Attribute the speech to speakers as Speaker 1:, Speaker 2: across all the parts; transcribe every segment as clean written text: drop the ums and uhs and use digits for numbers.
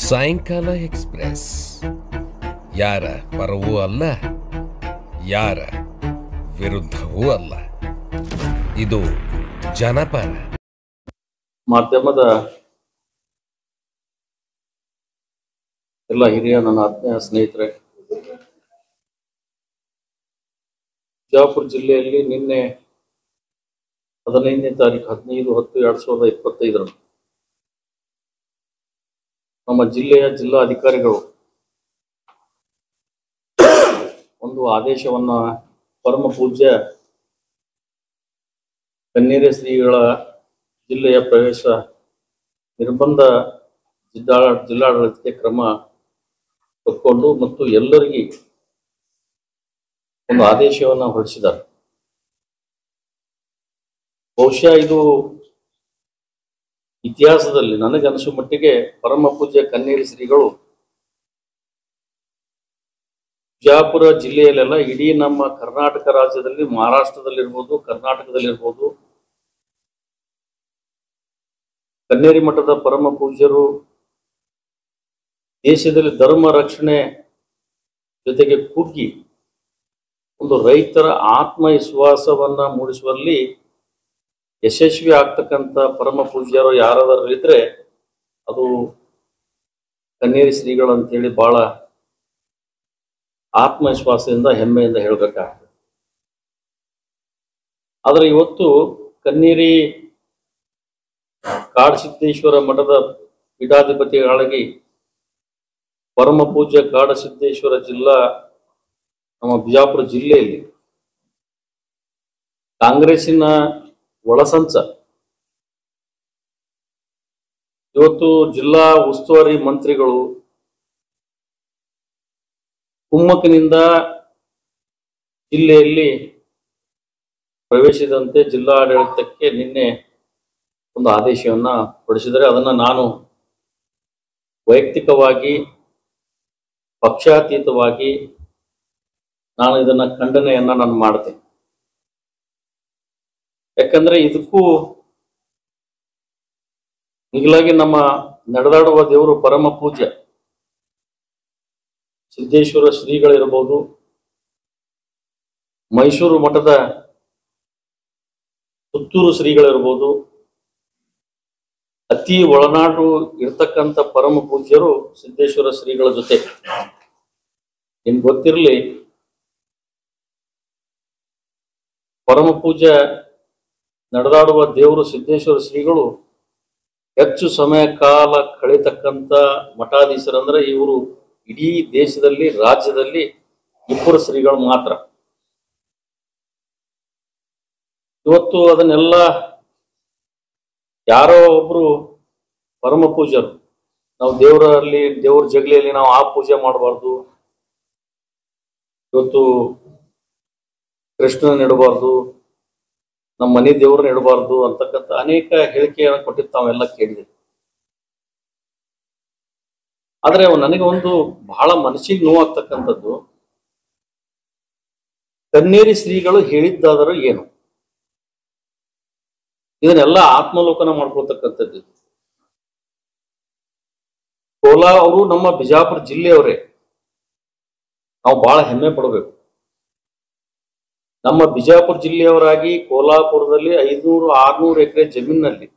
Speaker 1: ಸಾಯಂಕಾಲ ಎಕ್ಸ್‌ಪ್ರೆಸ್ ಯಾರ ಪರವೂ ಅಲ್ಲ, ಯಾರ ವಿರುದ್ಧವೂ ಅಲ್ಲ. ಇದು ಜನಪರ.
Speaker 2: ಮಾಧ್ಯಮದ ಎಲ್ಲ ಹಿರಿಯ ನನ್ನ ಆತ್ಮೀಯ ಸ್ನೇಹಿತರೆ, ಬಿಜಾಪುರ ಜಿಲ್ಲೆಯಲ್ಲಿ ನಿನ್ನೆ 15ನೇ ತಾರೀಕು 15/10/2025 ನಮ್ಮ ಜಿಲ್ಲೆಯ ಜಿಲ್ಲಾಧಿಕಾರಿಗಳು ಒಂದು ಆದೇಶವನ್ನ ಪರಮ ಪೂಜ್ಯ ಕನ್ನೇರಿ ಶ್ರೀಗಳ ಜಿಲ್ಲೆಯ ಪ್ರವೇಶ ನಿರ್ಬಂಧ ಜಿಲ್ಲಾಡಳಿತಕ್ಕೆ ಕ್ರಮ ತಕ್ಕೊಂಡು ಮತ್ತು ಎಲ್ಲರಿಗೆ ಒಂದು ಆದೇಶವನ್ನು ಹೊರಡಿಸಿದ್ದಾರೆ. ಬಹುಶಃ ಇದು ಇತಿಹಾಸದಲ್ಲಿ ನನಗನ್ನಿಸುವ ಮಟ್ಟಿಗೆ ಪರಮ ಪೂಜ್ಯ ಕನ್ನೇರಿ ಶ್ರೀಗಳು ಬಿಜಾಪುರ ಜಿಲ್ಲೆಯಲ್ಲೆಲ್ಲ ಇಡೀ ನಮ್ಮ ಕರ್ನಾಟಕ ರಾಜ್ಯದಲ್ಲಿ, ಮಹಾರಾಷ್ಟ್ರದಲ್ಲಿರ್ಬೋದು, ಕರ್ನಾಟಕದಲ್ಲಿರ್ಬೋದು, ಕನ್ನೇರಿ ಮಠದ ಪರಮ ಪೂಜ್ಯರು ದೇಶದಲ್ಲಿ ಧರ್ಮ ರಕ್ಷಣೆ ಜೊತೆಗೆ ಕುಗ್ಗಿ ಒಂದು ರೈತರ ಆತ್ಮವಿಶ್ವಾಸವನ್ನ ಮೂಡಿಸುವಲ್ಲಿ ಯಶಸ್ವಿ ಆಗ್ತಕ್ಕಂಥ ಪರಮ ಪೂಜ್ಯರು ಯಾರಾದರೂ ಇದ್ರೆ ಅದು ಕನ್ನೇರಿ ಶ್ರೀಗಳು ಅಂತೇಳಿ ಬಹಳ ಆತ್ಮವಿಶ್ವಾಸದಿಂದ ಹೆಮ್ಮೆಯಿಂದ ಹೇಳ್ಬೇಕಾಗ್ತದೆ. ಆದ್ರೆ ಇವತ್ತು ಕನ್ನೇರಿ ಕಾಡಸಿದ್ದೇಶ್ವರ ಮಠದ ಪೀಠಾಧಿಪತಿಗಳಾಗಿ ಪರಮ ಪೂಜ್ಯ ಕಾಡಸಿದ್ದೇಶ್ವರ ಜಿಲ್ಲಾ ನಮ್ಮ ಬಿಜಾಪುರ ಜಿಲ್ಲೆಯಲ್ಲಿ ಕಾಂಗ್ರೆಸ್ಸಿನ ಒಳಸಂಚ ಇವತ್ತು ಜಿಲ್ಲಾ ಉಸ್ತುವಾರಿ ಮಂತ್ರಿಗಳು ಕುಮ್ಮಕ್ಕಿನಿಂದ ಜಿಲ್ಲೆಯಲ್ಲಿ ಪ್ರವೇಶಿಸಿದಂತೆ ಜಿಲ್ಲಾಡಳಿತಕ್ಕೆ ನಿನ್ನೆ ಒಂದು ಆದೇಶವನ್ನ ಹೊರಡಿಸಿದರೆ ಅದನ್ನ ನಾನು ವೈಯಕ್ತಿಕವಾಗಿ ಪಕ್ಷಾತೀತವಾಗಿ ನಾನು ಇದನ್ನ ಖಂಡನೆಯನ್ನ ನಾನು ಮಾಡ್ತೇನೆ. ಯಾಕಂದ್ರೆ ಇದಕ್ಕೂ ಮಿಗಿಲಾಗಿ ನಮ್ಮ ನಡೆದಾಡುವ ದೇವರು ಪರಮ ಪೂಜ್ಯ ಸಿದ್ದೇಶ್ವರ ಶ್ರೀಗಳಿರ್ಬೋದು, ಮೈಸೂರು ಮಠದ ಪುತ್ತೂರು ಶ್ರೀಗಳಿರ್ಬೋದು, ಅತಿ ಒಳನಾಡು ಇರ್ತಕ್ಕಂಥ ಪರಮ ಪೂಜ್ಯರು ಸಿದ್ದೇಶ್ವರ ಶ್ರೀಗಳ ಜೊತೆ. ನಿಮ್ಗೆ ಗೊತ್ತಿರಲಿ, ಪರಮ ಪೂಜ್ಯ ನಡೆದಾಡುವ ದೇವರು ಸಿದ್ದೇಶ್ವರ ಶ್ರೀಗಳು ಹೆಚ್ಚು ಸಮಯ ಕಾಲ ಕಳೀತಕ್ಕಂಥ ಮಠಾಧೀಶರಂದ್ರೆ ಇವರು ಇಡೀ ದೇಶದಲ್ಲಿ, ರಾಜ್ಯದಲ್ಲಿ 2 ಶ್ರೀಗಳು ಮಾತ್ರ. ಇವತ್ತು ಅದನ್ನೆಲ್ಲ ಯಾರೋ ಒಬ್ರು ಪರಮ ಪೂಜ್ಯರು, ನಾವು ದೇವ್ರ ಜಗಲಿಯಲ್ಲಿ ನಾವು ಆ ಪೂಜೆ ಮಾಡಬಾರ್ದು, ಇವತ್ತು ಕೃಷ್ಣನ ಇಡಬಾರ್ದು, ನಮ್ಮ ಮನೆ ದೇವ್ರನ್ನ ಇಡಬಾರ್ದು ಅಂತಕ್ಕಂಥ ಅನೇಕ ಹೇಳಿಕೆಯನ್ನು ಕೊಟ್ಟಿದ್ದು ತಾವೆಲ್ಲ ಕೇಳಿದೆ. ಆದ್ರೆ ನನಗೆ ಒಂದು ಬಹಳ ಮನಸ್ಸಿಗೆ ನೋವಾಗ್ತಕ್ಕಂಥದ್ದು, ಕನ್ನೇರಿ ಶ್ರೀಗಳು ಹೇಳಿದ್ದಾದರೂ ಏನು, ಇದನ್ನೆಲ್ಲ ಆತ್ಮಲೋಕನ ಮಾಡ್ಕೊಳ್ತಕ್ಕಂಥದ್ದು. ಕೋಲಾ ಅವರು ನಮ್ಮ ಬಿಜಾಪುರ ಜಿಲ್ಲೆಯವರೇ, ನಾವು ಬಹಳ ಹೆಮ್ಮೆ ಪಡಬೇಕು. ನಮ್ಮ ಬಿಜಾಪುರ ಜಿಲ್ಲೆಯವರಾಗಿ ಕೋಲಾಪುರದಲ್ಲಿ 500-600 ಎಕರೆ ಜಮೀನಿನಲ್ಲಿ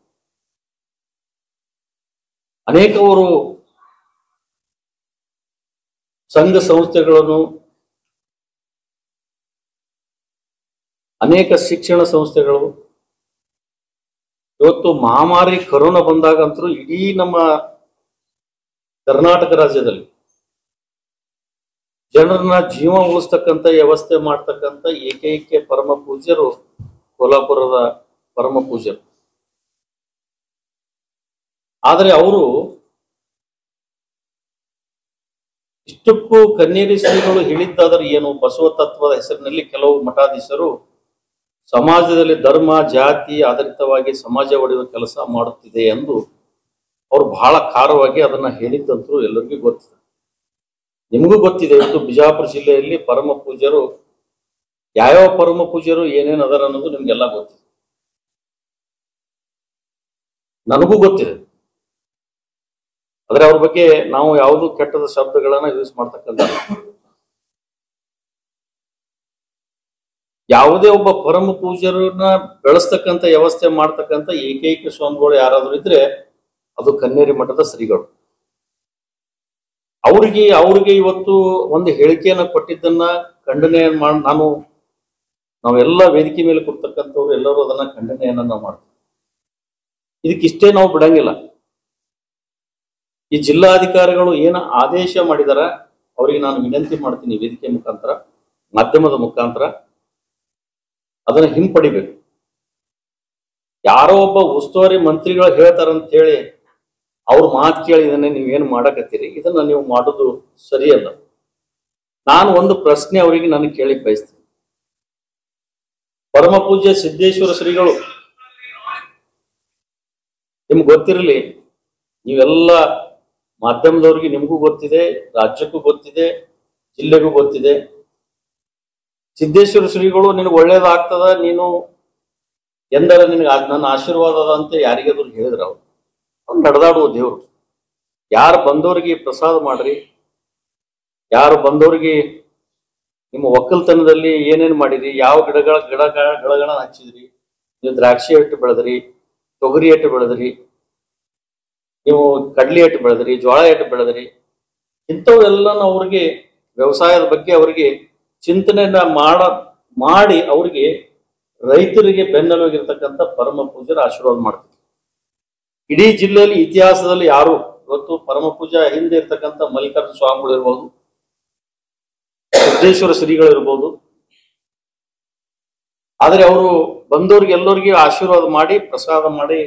Speaker 2: ಅನೇಕವರು ಸಂಘ ಸಂಸ್ಥೆಗಳನ್ನು, ಅನೇಕ ಶಿಕ್ಷಣ ಸಂಸ್ಥೆಗಳು, ಇವತ್ತು ಮಹಾಮಾರಿ ಕರೋನಾ ಬಂದಾಗಂತರೂ ಇಡೀ ನಮ್ಮ ಕರ್ನಾಟಕ ರಾಜ್ಯದಲ್ಲಿ ಜನರನ್ನ ಜೀವ ಉಳಿಸ್ತಕ್ಕಂಥ ವ್ಯವಸ್ಥೆ ಮಾಡ್ತಕ್ಕಂಥ ಏಕೈಕ ಪರಮ ಪೂಜ್ಯರು ಕೋಲ್ಹಾಪುರದ ಪರಮ ಪೂಜ್ಯರು. ಆದರೆ ಅವರು ಇಷ್ಟಕ್ಕೂ ಕನ್ನೇರಿ ಶ್ರೀಗಳು ಹೇಳಿದ್ದಾದರೆ ಏನು, ಬಸವ ತತ್ವದ ಹೆಸರಿನಲ್ಲಿ ಕೆಲವು ಮಠಾಧೀಶರು ಸಮಾಜದಲ್ಲಿ ಧರ್ಮ ಜಾತಿ ಆಧಾರಿತವಾಗಿ ಸಮಾಜ ಒಡೆಯುವ ಕೆಲಸ ಮಾಡುತ್ತಿದೆ ಎಂದು ಅವರು ಬಹಳ ಖಾರವಾಗಿ ಅದನ್ನ ಹೇಳಿದ್ದಂತರೂ ಎಲ್ಲರಿಗೂ ಗೊತ್ತಿದೆ. ನಿಮಗೂ ಗೊತ್ತಿದೆ. ಇವತ್ತು ಬಿಜಾಪುರ ಜಿಲ್ಲೆಯಲ್ಲಿ ಪರಮ ಪೂಜ್ಯರು ಯಾವ್ಯಾವ ಪರಮ ಪೂಜ್ಯರು ಏನೇನು ಅದರ ಅನ್ನೋದು ನಿಮ್ಗೆಲ್ಲ ಗೊತ್ತಿದೆ. ನನಗೂ ಗೊತ್ತಿದೆ. ಆದ್ರೆ ಅವ್ರ ಬಗ್ಗೆ ನಾವು ಯಾವುದು ಕೆಟ್ಟದ ಶಬ್ದಗಳನ್ನ ಯೂಸ್ ಮಾಡ್ತಕ್ಕಂಥ ಯಾವುದೇ ಒಬ್ಬ ಪರಮ ಪೂಜ್ಯರನ್ನ ಬೆಳೆಸ್ತಕ್ಕಂಥ ವ್ಯವಸ್ಥೆ ಮಾಡ್ತಕ್ಕಂಥ ಏಕೈಕ ಸ್ವಾಮಿಗಳು ಯಾರಾದ್ರೂ ಇದ್ರೆ ಅದು ಕನ್ನೇರಿ ಮಠದ ಶ್ರೀಗಳು. ಅವ್ರಿಗೆ ಇವತ್ತು ಒಂದು ಹೇಳಿಕೆಯನ್ನ ಕೊಟ್ಟಿದ್ದನ್ನ ಖಂಡನೆ ಮಾಡಿ ನಾವೆಲ್ಲ ವೇದಿಕೆ ಮೇಲೆ ಕೊಡ್ತಕ್ಕಂಥವ್ರು ಎಲ್ಲರೂ ಅದನ್ನ ಖಂಡನೆಯನ್ನ ನಾವು ಮಾಡ್ತೀವಿ. ಇದಕ್ಕಿಷ್ಟೇ ನಾವು ಬಿಡಂಗಿಲ್ಲ. ಈ ಜಿಲ್ಲಾಧಿಕಾರಿಗಳು ಏನ ಆದೇಶ ಮಾಡಿದಾರ ಅವರಿಗೆ ನಾನು ವಿನಂತಿ ಮಾಡ್ತೀನಿ, ವೇದಿಕೆ ಮುಖಾಂತರ, ಮಾಧ್ಯಮದ ಮುಖಾಂತರ ಅದನ್ನ ಹಿಂಪಡಿಬೇಕು. ಯಾರೋ ಒಬ್ಬ ಉಸ್ತುವಾರಿ ಮಂತ್ರಿಗಳು ಹೇಳ್ತಾರಂತ ಹೇಳಿ ಅವ್ರ ಮಾತು ಕೇಳಿ ಇದನ್ನೇ ನೀವೇನು ಮಾಡಕತ್ತೀರಿ, ಇದನ್ನ ನೀವು ಮಾಡೋದು ಸರಿಯಲ್ಲ. ನಾನು ಒಂದು ಪ್ರಶ್ನೆ ಅವರಿಗೆ ನಾನು ಕೇಳಿ ಬಯಸ್ತೀನಿ. ಪರಮ ಪೂಜ್ಯ ಸಿದ್ದೇಶ್ವರ ಶ್ರೀಗಳು ನಿಮ್ಗೆ ಗೊತ್ತಿರಲಿ, ನೀವೆಲ್ಲ ಮಾಧ್ಯಮದವ್ರಿಗೆ ನಿಮಗೂ ಗೊತ್ತಿದೆ, ರಾಜ್ಯಕ್ಕೂ ಗೊತ್ತಿದೆ, ಜಿಲ್ಲೆಗೂ ಗೊತ್ತಿದೆ. ಸಿದ್ದೇಶ್ವರ ಶ್ರೀಗಳು ನಿನಗೆ ಒಳ್ಳೇದಾಗ್ತದ, ನೀನು ಎಂದರ ನಿನಗೆ ನನ್ನ ಆಶೀರ್ವಾದ ಅದ ಅಂತ ಯಾರಿಗಾದ್ರು ಹೇಳಿದ್ರ ಅವ್ರು ನಡೆದಾಡುವ ದೇವ್ರು. ಯಾರು ಬಂದವ್ರಿಗೆ ಪ್ರಸಾದ ಮಾಡ್ರಿ, ಯಾರು ಬಂದವ್ರಿಗೆ ನಿಮ್ಮ ಒಕ್ಕಲ್ತನದಲ್ಲಿ ಏನೇನು ಮಾಡಿರಿ, ಯಾವ ಗಿಡಗಳನ್ನ ಹಚ್ಚಿದ್ರಿ, ನೀವು ದ್ರಾಕ್ಷಿ ಎಟ್ಟು ಬೆಳೆದ್ರಿ, ತೊಗರಿ ಎಟ್ಟು ಬೆಳೆದ್ರಿ, ನೀವು ಕಡ್ಲಿ ಎಟ್ಟು ಬೆಳೆದ್ರಿ, ಜೋಳ ಎಟ್ಟು ಬೆಳೆದ್ರಿ, ಇಂಥವೆಲ್ಲ ಅವ್ರಿಗೆ ವ್ಯವಸಾಯದ ಬಗ್ಗೆ ಅವರಿಗೆ ಚಿಂತನೆಯನ್ನ ಮಾಡಿ ಅವ್ರಿಗೆ ರೈತರಿಗೆ ಬೆನ್ನೆಲುಬಾಗಿರ್ತಕ್ಕಂಥ ಪರಮ ಪೂಜ್ಯರ ಆಶೀರ್ವಾದ ಮಾಡ್ತೀವಿ. ಇಡೀ ಜಿಲ್ಲೆಯಲ್ಲಿ ಇತಿಹಾಸದಲ್ಲಿ ಯಾರು ಇವತ್ತು ಪರಮ ಪೂಜಾ ಹಿಂದೆ ಇರ್ತಕ್ಕಂಥ ಮಲ್ಲಿಕಾರ್ಜುನ ಸ್ವಾಮಿಗಳು ಇರ್ಬೋದು, ಸಿದ್ದೇಶ್ವರ ಶ್ರೀಗಳು ಇರ್ಬೋದು, ಆದ್ರೆ ಅವರು ಬಂದವ್ರಿಗೆ ಎಲ್ಲರಿಗೆ ಆಶೀರ್ವಾದ ಮಾಡಿ ಪ್ರಸಾದ ಮಾಡಿ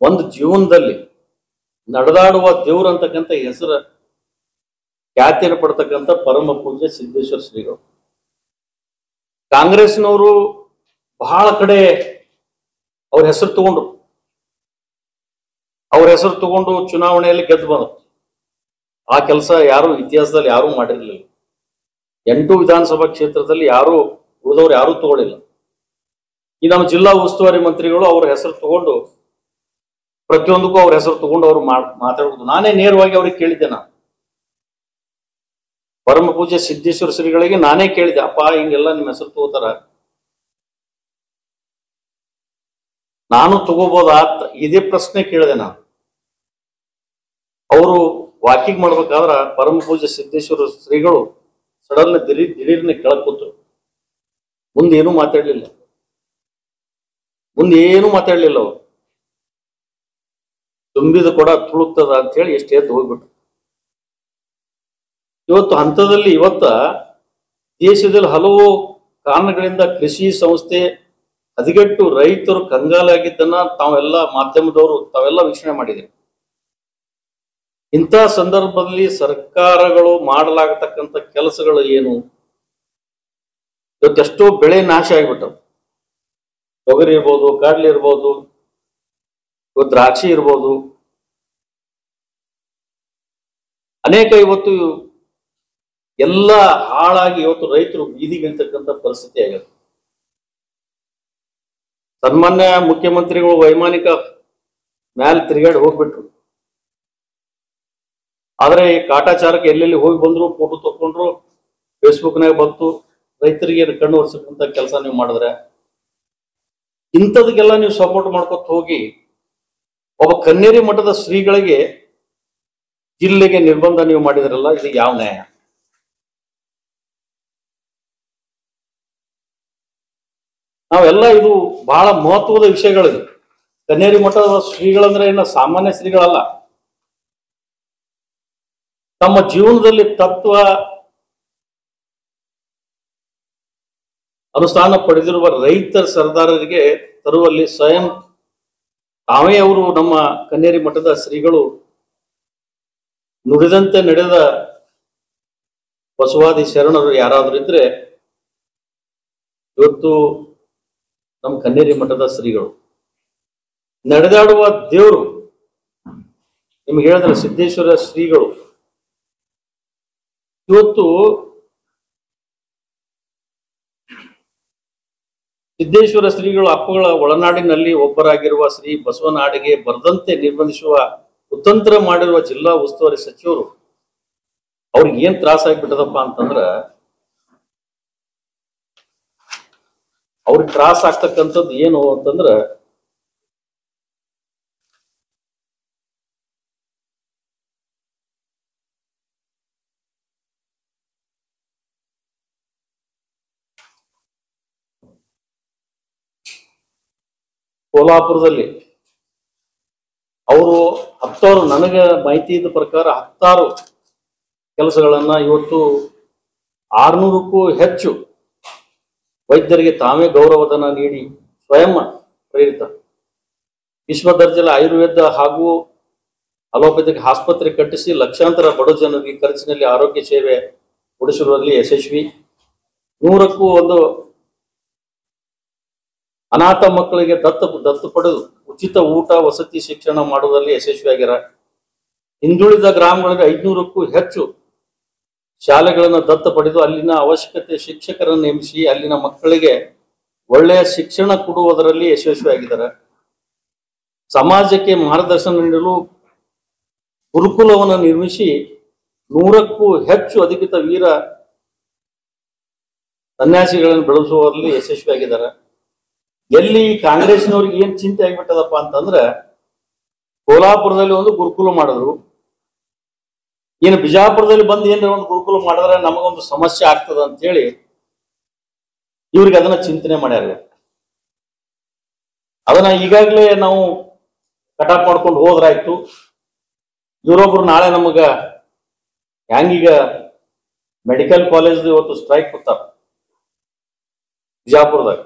Speaker 2: ಒಂದು ಜೀವನದಲ್ಲಿ ನಡೆದಾಡುವ ದೇವ್ರು ಅಂತಕ್ಕಂಥ ಹೆಸರು ಖ್ಯಾತಿಯನ್ನು ಪಡ್ತಕ್ಕಂಥ ಪರಮ ಪೂಜ್ಯ ಸಿದ್ದೇಶ್ವರ ಶ್ರೀಗಳು. ಕಾಂಗ್ರೆಸ್ನವರು ಬಹಳ ಕಡೆ ಅವ್ರ ಹೆಸರು ತಗೊಂಡು ಚುನಾವಣೆಯಲ್ಲಿ ಗೆದ್ದು ಬಂದರು. ಆ ಕೆಲಸ ಯಾರು ಇತಿಹಾಸದಲ್ಲಿ ಯಾರೂ ಮಾಡಿರಲಿಲ್ಲ. 8 ವಿಧಾನಸಭಾ ಕ್ಷೇತ್ರದಲ್ಲಿ ಉಳಿದವ್ರು ಯಾರೂ ತಗೊಳ್ಳಿಲ್ಲ. ಈ ನಮ್ಮ ಜಿಲ್ಲಾ ಉಸ್ತುವಾರಿ ಮಂತ್ರಿಗಳು ಅವ್ರ ಹೆಸರು ತಗೊಂಡು ಪ್ರತಿಯೊಂದಕ್ಕೂ ಅವ್ರ ಹೆಸರು ತಗೊಂಡು ಅವ್ರು ಮಾತಾಡೋದು. ನಾನೇ ನೇರವಾಗಿ ಅವ್ರಿಗೆ ಕೇಳಿದ್ದೆ. ಪರಮ ಪೂಜ್ಯ ಸಿದ್ದೇಶ್ವರ ಶ್ರೀಗಳಿಗೆ ನಾನೇ ಕೇಳಿದೆ, ಅಪ್ಪ ಹಿಂಗೆಲ್ಲ ನಿಮ್ಮ ಹೆಸರು ತಗೋತಾರ, ನಾನು ತಗೋಬೋದಾ? ಇದೇ ಪ್ರಶ್ನೆ ಕೇಳಿದೆ ನಾನು. ಅವರು ವಾಕಿಂಗ್ ಮಾಡ್ಬೇಕಾದ್ರ ಪರಮ ಪೂಜ್ಯ ಸಿದ್ದೇಶ್ವರ ಶ್ರೀಗಳು ಸಡನ್ ದಿಢೀರ್ನೆ ಕೆಳಕ್ ಕೂತರು. ಮುಂದೇನು ಮಾತಾಡ್ಲಿಲ್ಲ ಅವರು. ತುಂಬಿದ ಕೊಡ ತುಳುಕ್ತದ ಅಂತ ಹೇಳಿ ಎಷ್ಟೇ ಎದ್ದು ಹೋಗ್ಬಿಟ್ರು. ಇವತ್ತ ದೇಶದಲ್ಲಿ ಹಲವು ಕಾರಣಗಳಿಂದ ಕೃಷಿ ಸಂಸ್ಥೆ ಹದಗೆಟ್ಟು ರೈತರು ಕಂಗಾಲಾಗಿದ್ದನ್ನ ತಾವೆಲ್ಲ ಮಾಧ್ಯಮದವರು ತಾವೆಲ್ಲ ವೀಕ್ಷಣೆ ಮಾಡಿದೆ. ಇಂಥ ಸಂದರ್ಭದಲ್ಲಿ ಸರ್ಕಾರಗಳು ಮಾಡಲಾಗತಕ್ಕಂಥ ಕೆಲಸಗಳು ಏನು? ಇವತ್ತೆಷ್ಟೋ ಬೆಳೆ ನಾಶ ಆಗಿಬಿಟ್ಟವು. ತೊಗರಿ ಇರ್ಬೋದು, ಕಡ್ಲಿ ಇರ್ಬೋದು, ದ್ರಾಕ್ಷಿ ಇರ್ಬೋದು, ಅನೇಕ ಇವತ್ತು ಎಲ್ಲ ಹಾಳಾಗಿ ಇವತ್ತು ರೈತರು ಬೀದಿಗಿಳಿತಕ್ಕಂಥ ಪರಿಸ್ಥಿತಿ ಆಗಿದೆ. ಸನ್ಮಾನ್ಯ ಮುಖ್ಯಮಂತ್ರಿಗಳು ವೈಮಾನಿಕ ಮ್ಯಾಲ ತಿರುಗಾಡಿ ಹೋಗ್ಬಿಟ್ರು. ಆದ್ರೆ ಕಾಟಾಚಾರಕ್ಕೆ ಎಲ್ಲೆಲ್ಲಿ ಹೋಗಿ ಬಂದ್ರು, ಫೋಟೋ ತಕೊಂಡ್ರು, ಫೇಸ್ಬುಕ್ನಾಗ ಬಂತು, ರೈತರಿಗೆ ಕಣ್ಣು ಒರೆಸಕ್ಕಂತ ಕೆಲಸ ನೀವು ಮಾಡಿದ್ರೆ, ಇಂಥದಕ್ಕೆಲ್ಲ ನೀವು ಸಪೋರ್ಟ್ ಮಾಡ್ಕೊತ ಹೋಗಿ ಒಬ್ಬ ಕನ್ನೇರಿ ಮಠದ ಶ್ರೀಗಳಿಗೆ ಜಿಲ್ಲೆಗೆ ನಿರ್ಬಂಧ ನೀವು ಮಾಡಿದ್ರಲ್ಲ, ಇದು ಯಾವ ನ್ಯಾಯ? ನಾವೆಲ್ಲ ಇದು ಬಹಳ ಮಹತ್ವದ ವಿಷಯಗಳಿದೆ. ಕನ್ನೇರಿ ಮಠದ ಶ್ರೀಗಳಂದ್ರೆ ಏನು ಸಾಮಾನ್ಯ ಶ್ರೀಗಳಲ್ಲ. ತಮ್ಮ ಜೀವನದಲ್ಲಿ ತತ್ವ ಅನುಷ್ಠಾನ ಪಡೆದಿರುವ ರೈತರ ಸರ್ದಾರರಿಗೆ ತರುವಲ್ಲಿ ಸ್ವಯಂ ತಾವೇ ಅವರು ನಮ್ಮ ಕನ್ನೇರಿ ಮಠದ ಶ್ರೀಗಳು ನುಡಿದಂತೆ ನಡೆದ ಬಸವಾದಿ ಶರಣರು ಯಾರಾದ್ರೂ ಇದ್ರೆ ಇವತ್ತು ನಮ್ಮ ಕನ್ನೇರಿ ಮಠದ ಶ್ರೀಗಳು. ನಡೆದಾಡುವ ದೇವರು ನಿಮ್ಗೆ ಹೇಳಿದ್ರೆ ಸಿದ್ದೇಶ್ವರ ಶ್ರೀಗಳು. ಇವತ್ತು ಸಿದ್ದೇಶ್ವರ ಶ್ರೀಗಳು ಅಪ್ಪಗಳ ಒಳನಾಡಿನಲ್ಲಿ ಒಬ್ಬರಾಗಿರುವ ಶ್ರೀ ಬಸವನಾಡಿಗೆ ಬರದಂತೆ ನಿರ್ಬಂಧಿಸುವ ಕುತಂತ್ರ ಮಾಡಿರುವ ಜಿಲ್ಲಾ ಉಸ್ತುವಾರಿ ಸಚಿವರು ಅವ್ರಿಗೆ ಏನ್ ತ್ರಾಸ ಆಗ್ಬಿಟ್ಟದಪ್ಪ ಅಂತಂದ್ರ, ಅವ್ರಿಗೆ ತ್ರಾಸ ಆಗ್ತಕ್ಕಂಥದ್ದು ಏನು ಅಂತಂದ್ರ, ಕೋಲ್ಹಾಪುರದಲ್ಲಿ ಅವರು 10 ನನಗೆ ಮಾಹಿತಿ ಇದ್ದ ಪ್ರಕಾರ 10 ಕೆಲಸಗಳನ್ನ ಇವತ್ತು 600ಕ್ಕೂ ಹೆಚ್ಚು ವೈದ್ಯರಿಗೆ ತಾವೇ ಗೌರವಧನ ನೀಡಿ ಸ್ವಯಂ ಪ್ರೇರಿತ ವಿಶ್ವ ದರ್ಜೆಯ ಆಯುರ್ವೇದ ಹಾಗೂ ಅಲೋಪತಿಕ್ ಆಸ್ಪತ್ರೆ ಕಟ್ಟಿಸಿ ಲಕ್ಷಾಂತರ ಬಡ ಜನರಿಗೆ ಖರ್ಚಿನಲ್ಲಿ ಆರೋಗ್ಯ ಸೇವೆ ಕೊಡಿಸುವಲ್ಲಿ ಯಶಸ್ವಿ. 100ಕ್ಕೂ ಒಂದು ಅನಾಥ ಮಕ್ಕಳಿಗೆ ದತ್ತು ಪಡೆದು ಉಚಿತ ಊಟ ವಸತಿ ಶಿಕ್ಷಣ ಮಾಡುವುದರಲ್ಲಿ ಯಶಸ್ವಿಯಾಗ್ಯಾರ. ಹಿಂದುಳಿದ ಗ್ರಾಮಗಳಲ್ಲಿ 500ಕ್ಕೂ ಹೆಚ್ಚು ಶಾಲೆಗಳನ್ನು ದತ್ತು ಪಡೆದು ಅಲ್ಲಿನ ಅವಶ್ಯಕತೆ ಶಿಕ್ಷಕರನ್ನು ನೇಮಿಸಿ ಅಲ್ಲಿನ ಮಕ್ಕಳಿಗೆ ಒಳ್ಳೆಯ ಶಿಕ್ಷಣ ಕೊಡುವುದರಲ್ಲಿ ಯಶಸ್ವಿಯಾಗಿದ್ದಾರೆ. ಸಮಾಜಕ್ಕೆ ಮಾರ್ಗದರ್ಶನ ನೀಡಲು ಗುರುಕುಲವನ್ನು ನಿರ್ಮಿಸಿ 100ಕ್ಕೂ ಹೆಚ್ಚು ಅಧಿಕೃತ ವೀರ ಸನ್ಯಾಸಿಗಳನ್ನು ಬೆಳೆಸುವಲ್ಲಿ ಯಶಸ್ವಿಯಾಗಿದ್ದಾರೆ. ಎಲ್ಲಿ ಕಾಂಗ್ರೆಸ್ನವ್ರಿಗೆ ಏನ್ ಚಿಂತೆ ಆಗ್ಬಿಟ್ಟದಪ್ಪ ಅಂತಂದ್ರ, ಕೋಲ್ಹಾಪುರದಲ್ಲಿ ಒಂದು ಗುರುಕುಲ ಮಾಡಿದ್ರು, ಏನು ಬಿಜಾಪುರದಲ್ಲಿ ಬಂದು ಏನ್ರ ಒಂದು ಗುರುಕುಲ ಮಾಡಿದ್ರೆ ನಮಗೊಂದು ಸಮಸ್ಯೆ ಆಗ್ತದ ಅಂತ ಹೇಳಿ ಇವ್ರಿಗೆ ಅದನ್ನ ಚಿಂತನೆ ಮಾಡ್ಯಾರ. ಅದನ್ನ ಈಗಾಗಲೇ ನಾವು ಕಟಾಪ್ ಮಾಡ್ಕೊಂಡು ಹೋದ್ರಾಯ್ತು. ಇವರೊಬ್ರು ನಾಳೆ ನಮಗ ಹ್ಯಾಂಗೀಗ ಮೆಡಿಕಲ್ ಕಾಲೇಜ್ ಇವತ್ತು ಸ್ಟ್ರೈಕ್ ಕೊಡ್ತಾರ ಬಿಜಾಪುರದಾಗ.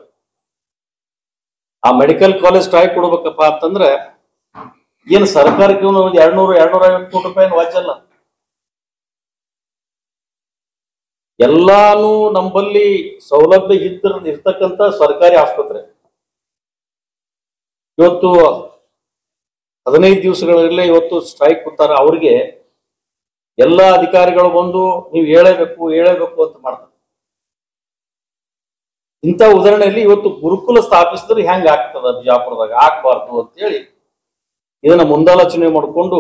Speaker 2: ಆ ಮೆಡಿಕಲ್ ಕಾಲೇಜ್ ಸ್ಟ್ರೈಕ್ ಕೊಡ್ಬೇಕಪ್ಪ ಅಂತಂದ್ರೆ ಏನು ಸರ್ಕಾರಕ್ಕೆ ಒಂದು 200-250 ಕೋಟಿ ರೂಪಾಯಿ ವಾಜ್ಯಲ್ಲ. ಎಲ್ಲಾನು ನಂಬಲ್ಲಿ ಸೌಲಭ್ಯ ಇರ್ತಕ್ಕಂಥ ಸರ್ಕಾರಿ ಆಸ್ಪತ್ರೆ ಇವತ್ತು 15 ದಿವಸಗಳಲ್ಲೇ ಇವತ್ತು ಸ್ಟ್ರೈಕ್ ಕೊಡ್ತಾರ. ಅವ್ರಿಗೆ ಎಲ್ಲ ಅಧಿಕಾರಿಗಳು ಬಂದು ನೀವು ಹೇಳಬೇಕು ಅಂತ ಮಾಡ್ತಾರೆ. ಇಂಥ ಉದಾಹರಣೆಯಲ್ಲಿ ಇವತ್ತು ಗುರುಕುಲ ಸ್ಥಾಪಿಸಿದ್ರೆ ಹೆಂಗ ಆಗ್ತದ ಬಿಜಾಪುರದಾಗ, ಆಗ್ಬಾರ್ದು ಅಂತೇಳಿ ಇದನ್ನ ಮುಂದಾಲೋಚನೆ ಮಾಡಿಕೊಂಡು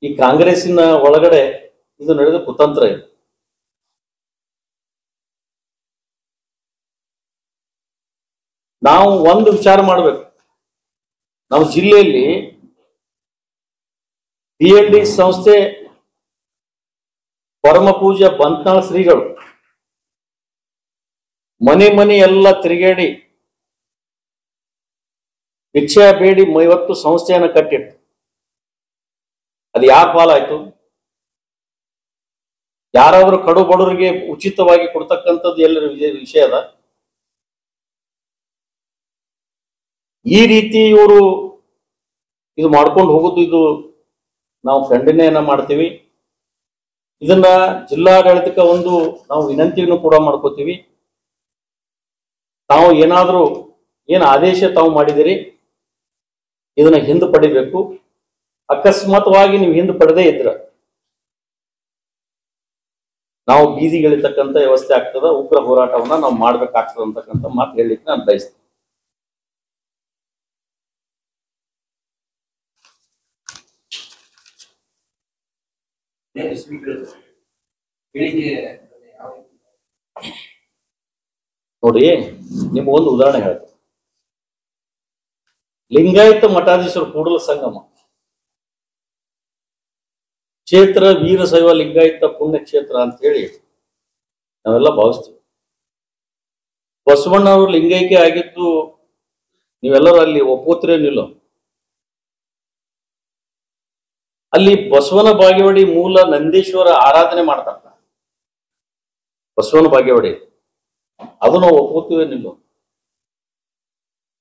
Speaker 2: ಈ ಕಾಂಗ್ರೆಸ್ಸಿನ ಒಳಗಡೆ ಇದು ನಡೆದ ಕುತಂತ್ರ ಇದೆ. ನಾವು ಒಂದು ವಿಚಾರ ಮಾಡಬೇಕು, ನಮ್ಮ ಜಿಲ್ಲೆಯಲ್ಲಿ BLD ಸಂಸ್ಥೆ ಪರಮ ಪೂಜ್ಯ ಬಂತ್ನಾಳ್ ಶ್ರೀಗಳು ಮನೆ ಎಲ್ಲ ತಿರುಗಾಡಿ ಭಿಕ್ಷೆ ಬೇಡಿ ಇವತ್ತು ಸಂಸ್ಥೆಯನ್ನ ಕಟ್ಟಿಟ್ಟು ಅದು ಯಾರ ಪಾಲಾಯ್ತು? ಯಾರಾದ್ರೂ ಕಡು ಬಡವರಿಗೆ ಉಚಿತವಾಗಿ ಕೊಡ್ತಕ್ಕಂಥದ್ದು ಎಲ್ಲರ ವಿಷಯ ಅದ. ಈ ರೀತಿ ಇವರು ಇದು ಮಾಡ್ಕೊಂಡು ಹೋಗೋದು ಇದು ನಾವು ಖಂಡನೆಯನ್ನ ಮಾಡ್ತೀವಿ. ಇದನ್ನ ಜಿಲ್ಲಾಡಳಿತಕ್ಕೆ ಒಂದು ನಾವು ವಿನಂತಿಯನ್ನು ಕೂಡ ಮಾಡ್ಕೋತೀವಿ. ತಾವು ಏನಾದರೂ ಏನು ಆದೇಶ ತಾವು ಮಾಡಿದಿರಿ ಇದನ್ನ ಹಿಂದೆ ಪಡಿಬೇಕು. ಅಕಸ್ಮಾತ್ವಾಗಿ ನೀವು ಹಿಂದೆ ಪಡೆದೇ ಇದ್ರ ನಾವು ಬೀದಿಗಿಳಿತಕ್ಕಂಥ ವ್ಯವಸ್ಥೆ ಆಗ್ತದ, ಉಗ್ರ ಹೋರಾಟವನ್ನ ನಾವು ಮಾಡ್ಬೇಕಾಗ್ತದ ಅಂತಕ್ಕಂಥ ಮಾತು ಹೇಳಲಿಕ್ಕೆ ನಾನು ಬಯಸ್ತೇನೆ. ನೋಡಿ, ನಿಮ್ಗೊಂದು ಉದಾಹರಣೆ ಹೇಳ್ತೇನೆ. ಲಿಂಗಾಯತ ಮಠಾಧೀಶರು ಕೂಡಲ ಸಂಗಮ ಕ್ಷೇತ್ರ ವೀರಶೈವ ಲಿಂಗಾಯತ ಪುಣ್ಯ ಕ್ಷೇತ್ರ ಅಂತ ಹೇಳಿ ನಾವೆಲ್ಲ ಭಾವಿಸ್ತೀವಿ. ಬಸವಣ್ಣವರು ಲಿಂಗೈಕ್ಯ ಆಗಿದ್ದು ನೀವೆಲ್ಲರೂ ಅಲ್ಲಿ ಒಪ್ಪುತ್ತೀರೇನಿಲ್ಲ. ಅಲ್ಲಿ ಬಸವನ ಬಾಗೇವಾಡಿ ಮೂಲ ನಂದೀಶ್ವರ ಆರಾಧನೆ ಮಾಡ್ತಾರೆ. ಬಸವನ ಬಾಗೇವಾಡಿ ಅದು ನಾವು ಒಪ್ಪುತ್ತೀವೇನಿಲ್ಲ.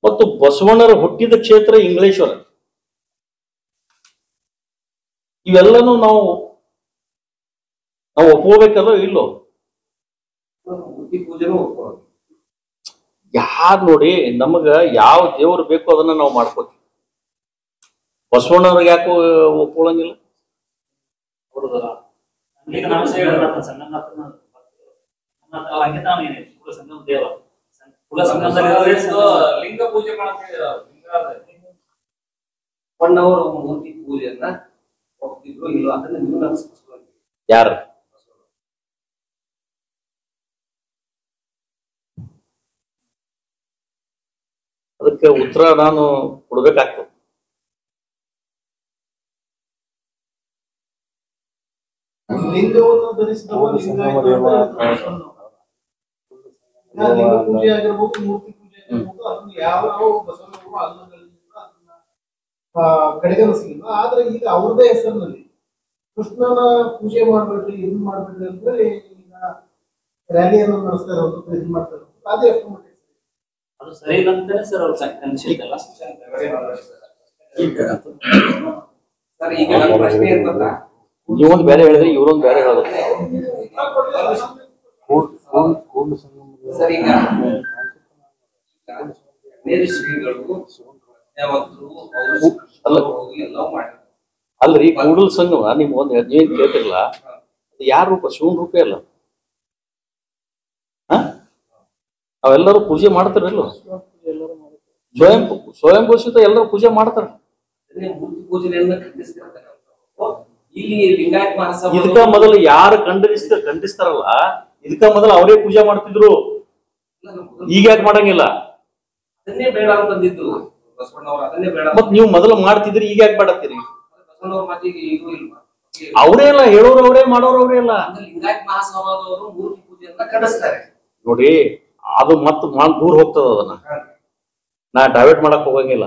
Speaker 2: ಮತ್ತು ಬಸವಣ್ಣರ ಹುಟ್ಟಿದ ಕ್ಷೇತ್ರ ಇಂಗ್ಲೇಶ್ವರ. ಇವೆಲ್ಲನೂ ನಾವು ಒಪ್ಕೋಬೇಕಲ್ಲ ಇಲ್ಲೋ? ಯಾರು ನೋಡಿ, ನಮಗ ಯಾವ ದೇವ್ರು ಬೇಕು ಅದನ್ನ ನಾವು ಮಾಡ್ಕೋತೀವಿ. ಬಸವಣ್ಣವ್ರಿಗೆ ಯಾಕೋ ಒಪ್ಕೊಳ್ಳಂಗಿಲ್ಲ?
Speaker 3: ಬಸವಣ್ಣವರು ಮೂರ್ತಿ ಪೂಜೆಯನ್ನ ಹೋಗ್ತಿದ್ರು ಇಲ್ಲೋ ಅದನ್ನ ನೀವು ನನಗೆ ಸ್ಪಷ್ಟವಾಗಿ
Speaker 2: ಯಾರು ಅದಕ್ಕೆ ಉತ್ತರ ನಾನು ಕೊಡ್ಬೇಕಾಗ್ತದೆ.
Speaker 4: ಲಿಂಗವನ್ನು ಧರಿಸಿದವ ಲಿಂಗಾಯತ ಲಿಂಗ ಪೂಜೆ ಆಗಿರ್ಬೋದು, ಮೂರ್ತಿ ಪೂಜೆ ಆಗಿರ್ಬೋದು, ಅದನ್ನ ಯಾವ ಬಸವಣ್ಣವರು ಅಲ್ಲಗಳಿಂದ ಅದನ್ನ ಕಡೆಗಣಿಸಲಿಲ್ಲ. ಆದ್ರೆ ಈಗ ಅವ್ರದೇ ಹೆಸರಿನಲ್ಲಿ ಕೃಷ್ಣನ ಪೂಜೆ ಮಾಡ್ಬೇಡ್ರಿ, ಇದನ್ನ ಮಾಡ್ಬೇಡ್ರಿ ಅಂತೇಳಿ ಈಗ ರ್ಯಾಲಿಯನ್ನು ನಡೆಸ್ತಾ ಇರೋದು, ಇದು ಮಾಡ್ತಾ ಇರೋದು, ಅದೇ ಎಷ್ಟು ಮಟ್ಟಿಗೆ
Speaker 3: ಅದು ಸರಿ ಇಲ್ಲ ಅಂತಾನೆ ಸರ್ ಅವ್ರು ಅನ್ಸಿದ್ದಲ್ಲ. ಸರ್ ಈಗ ನನ್ನ ಪ್ರಶ್ನೆ ಏನಂತ,
Speaker 2: ನೀವೊಂದು ಬೇರೆ ಹೇಳಿದ್ರೆ ಇವರೊಂದು ಬೇರೆ ಹೇಳೋದು.
Speaker 3: ಸರ್ ಈಗ ಬೇರೆ ಶ್ರೀಗಳು ಎಲ್ಲ ಮಾಡಿ
Speaker 2: ಅಲ್ರಿ ಕೂಡಲ್ ಸಂಗಮ ನಿಮ್ ಒಂದ್ ನೀವೇನ್ ಕೇಳ್ತಿರ್ಲ ಯಾರ ರೂಪ ಶಿವನ್ ರೂಪ ಅಲ್ಲ. ಅವೆಲ್ಲರೂ ಪೂಜೆ ಮಾಡ್ತಾರಲ್ಲ, ಸ್ವಯಂ ಘೋಷಿತ ಎಲ್ಲರೂ ಪೂಜೆ ಮಾಡ್ತಾರ.
Speaker 3: ಮೂರ್ತಿ ಪೂಜೆಯನ್ನ ಇಲ್ಲಿ ಲಿಂಗಾಯತ್ ಮಹಾಸಭಾ
Speaker 2: ಇದಕ್ಕ ಮೊದಲು ಯಾರು ಖಂಡಿಸ್ತಾರಲ್ಲ, ಇದಕ್ಕ ಮೊದಲು ಅವರೇ ಪೂಜೆ ಮಾಡ್ತಿದ್ರು. ಈಗ ಯಾಕೆ ಮಾಡಂಗಿಲ್ಲ?
Speaker 3: ಅದನ್ನೇ ಬೇಡ ಅಂತಂದಿದ್ದು ಬಸವಣ್ಣವ್ರು, ಅದನ್ನೇ ಬೇಡ.
Speaker 2: ಮತ್ ನೀವು ಮೊದಲು ಮಾಡ್ತಿದ್ರಿ, ಈಗ ಯಾಕೆ ಮಾಡತ್ತೀರಿ?
Speaker 3: ಬಸವಣ್ಣವ್ರ ಮಾತಿಗೆ ಇದು ಇಲ್ವಾ?
Speaker 2: ಅವರೇ ಅಲ್ಲ ಹೇಳೋರು, ಅವರೇ ಮಾಡೋರು ಅವರೇ ಅಲ್ಲ.
Speaker 3: ಲಿಂಗಾಯತ್ ಮಹಾಸಭಾದವರು ಮೂರ್ತಿ ಪೂಜೆಯನ್ನ ಖಂಡಿಸ್ತಾರೆ.
Speaker 2: ನೋಡಿ ಅದು ಮತ್ ದೂರ ಹೋಗ್ತದ. ಅದನ್ನ ನಾ ಡೈವರ್ಟ್ ಮಾಡಕ್ ಹೋಗಂಗಿಲ್ಲ.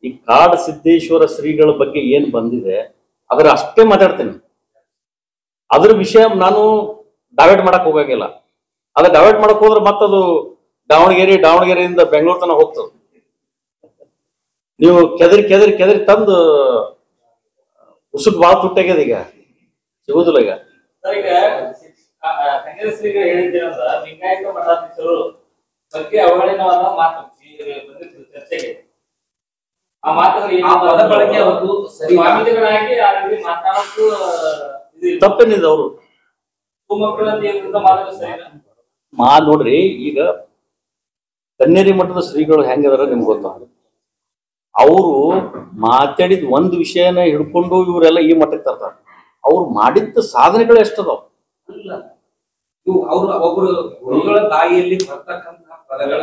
Speaker 2: ಈ ಕಾಡ ಸಿದ್ದೇಶ್ವರ ಶ್ರೀಗಳ ಬಗ್ಗೆ ಏನ್ ಬಂದಿದೆ ಅದ್ರ ಅಷ್ಟೇ ಮಾತಾಡ್ತೇನೆ. ಅದ್ರ ವಿಷಯ ನಾನು ಡೈವರ್ಟ್ ಮಾಡಕ್ ಹೋಗಂಗಿಲ್ಲ. ಅದ ಡೈವರ್ಟ್ ಮಾಡಕ್ ಹೋದ್ರೆ ಮತ್ತದು ದಾವಣಗೆರೆಯಿಂದ ಬೆಂಗಳೂರು ತನಕ ಹೋಗ್ತದೆ. ನೀವು ಕೆದರಿ ತಂದು ಉಸುಕ್ ಬಾಳ ತುಟ್ಟಾಗ್ಯದ, ಈಗ ಸಿಗುದಿಲ್ಲ. ಈಗ
Speaker 5: ಲಿಂಗಾಯತ ಮಠಾಧೀಶರು ಬಗ್ಗೆ ಅವಹೇಳನವಾದ ಮಾತು ಚರ್ಚೆಗೆ ಆ ಮಾತುಗಳು
Speaker 3: ಪದ ಬಳಕೆ ಅವತ್ತು
Speaker 5: ಸ್ವಾಮೀಜಿಗಳಾಗಿ ಆ ರೀತಿ ಮಾತಾಡೋದು
Speaker 2: ತಪ್ಪೇನಿದೆ. ಅವರು
Speaker 5: ಮಕ್ಕಳನ್ನ ಮಾತಾಡೋದು ಸರಿನಾ?
Speaker 2: ನೋಡ್ರಿ, ಈಗ ಕನ್ನೇರಿ ಮಠದ ಶ್ರೀಗಳು ಹೆಂಗದಾರ ನಿಮ್ಗೆ ಗೊತ್ತ. ಅವರು ಮಾತಾಡಿದ ಒಂದು ವಿಷಯನ ಹಿಡ್ಕೊಂಡು ಇವರೆಲ್ಲ ಈ ಮಠಕ್ಕೆ ತರ್ತಾರ. ಅವ್ರು ಮಾಡಿದ್ದ ಸಾಧನೆಗಳು ಎಷ್ಟದಾವ.
Speaker 3: ಅಲ್ಲ, ಇವು ಅವರು ಒಬ್ಬರು ಗುರುಗಳ ತಾಯಿಯಲ್ಲಿ ಬರ್ತಕ್ಕಂತಹ ಪದಗಳ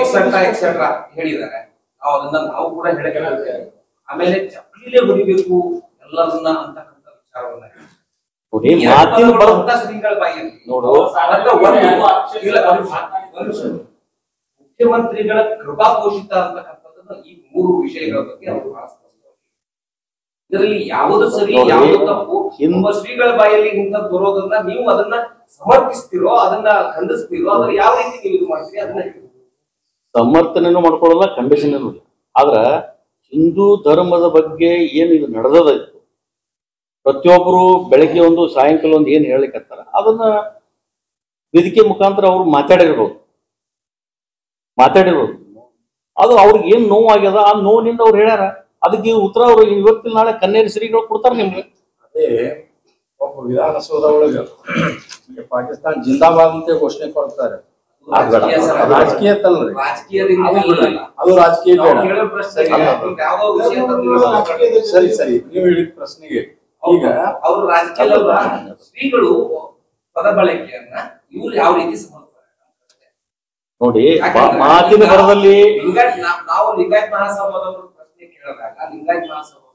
Speaker 3: ಎಕ್ಸೆಟ್ರಾ ಹೇಳಿದ್ದಾರೆ. ನಾವು ಕೂಡ ಹೇಳಕ್ಕೆ ಆಮೇಲೆ ಚಪ್ಪಲಿಲೆ ಹೊಡಿಬೇಕು ಎಲ್ಲರನ್ನ ಅಂತಕ್ಕಂಥ ವಿಚಾರವನ್ನ
Speaker 2: ನೋಡಿ, ಮಾತಿನ ಬರೋಂತ
Speaker 3: ಶ್ರೀಗಳ ಬಾಯಿಯಲ್ಲಿ
Speaker 2: ನೋಡು.
Speaker 3: ಮುಖ್ಯಮಂತ್ರಿಗಳ ಕೃಪಾಘೋಷಿತ ಅಂತಕ್ಕಂಥದ್ದನ್ನ ಈ ಮೂರು ವಿಷಯಗಳ ಬಗ್ಗೆ ಅವರು ಬಹಳ ಸ್ಪಷ್ಟವಾಗಿ ಇದರಲ್ಲಿ ಯಾವುದು ಸರಿ ಯಾವುದು ತಪ್ಪು, ಶ್ರೀಗಳ ಬಾಯಲ್ಲಿ ಇಂಥದ್ದು ಬರೋದನ್ನ ನೀವು ಅದನ್ನ ಸಮರ್ಥಿಸ್ತಿರೋ, ಅದನ್ನ ಖಂಡಿಸ್ತಿರೋ, ಅದನ್ನ ಯಾವ ರೀತಿ ನೀವು ಇದು ಮಾಡ್ತೀರಿ ಅದನ್ನ
Speaker 2: ಸಮರ್ಥನೆಯನ್ನು ಮಾಡ್ಕೊಳ್ಳಲ್ಲ, ಖಂಡಿಸನೇ ಇಲ್ಲ. ಆದ್ರ ಹಿಂದೂ ಧರ್ಮದ ಬಗ್ಗೆ ಏನು ಇದು ನಡೆದದ ಇತ್ತು, ಪ್ರತಿಯೊಬ್ಬರು ಬೆಳಗ್ಗೆ ಒಂದು ಸಾಯಂಕಾಲ ಒಂದು ಏನು ಹೇಳಿಕತ್ತಾರ ಅದನ್ನ ವೇದಿಕೆ ಮುಖಾಂತರ ಅವ್ರು ಮಾತಾಡಿರ್ಬೋದು. ಅದು ಅವ್ರಿಗೆ ಏನ್ ನೋವಾಗ್ಯದ, ಆ ನೋವಿನಿಂದ ಅವ್ರು ಹೇಳ್ಯಾರ. ಅದಕ್ಕೆ ಉತ್ತರ ಅವ್ರು ಇವತ್ತಿನ ನಾಳೆ ಕನ್ನೇರಿ ಶ್ರೀಗಳು ಕೊಡ್ತಾರೆ ನಿಮ್ಗೆ.
Speaker 6: ಅದೇ ಒಬ್ಬ ವಿಧಾನಸೌಧ ಒಳಗೆ ಪಾಕಿಸ್ತಾನ ಜಿಂದಾಬಾದ್ ಅಂತ ಘೋಷಣೆ ಕೊಡ್ತಾರೆ. ರಾಜಕೀಯ ಅದು ರಾಜಕೀಯ ಬೇಡ. ಸರಿ ನೀವು ಹೇಳಿದ ಪ್ರಶ್ನೆಗೆ ಈಗ
Speaker 3: ಅವರು ರಾಜಕೀಯ ಶ್ರೀಗಳು ಪದ ಬಳಕೆಯನ್ನ ಇವ್ರು ಯಾವ ರೀತಿ
Speaker 2: ನೋಡಿ, ಮಾತಿನ ಬರದಲ್ಲಿ
Speaker 3: ನಾವು ಲಿಂಗಾಯತ್ ಮಹಾಸಭಾದವರು ಪ್ರಶ್ನೆ ಕೇಳಿದಾಗ ಲಿಂಗಾಯತ್ ಮಹಾಸಭಾದವರು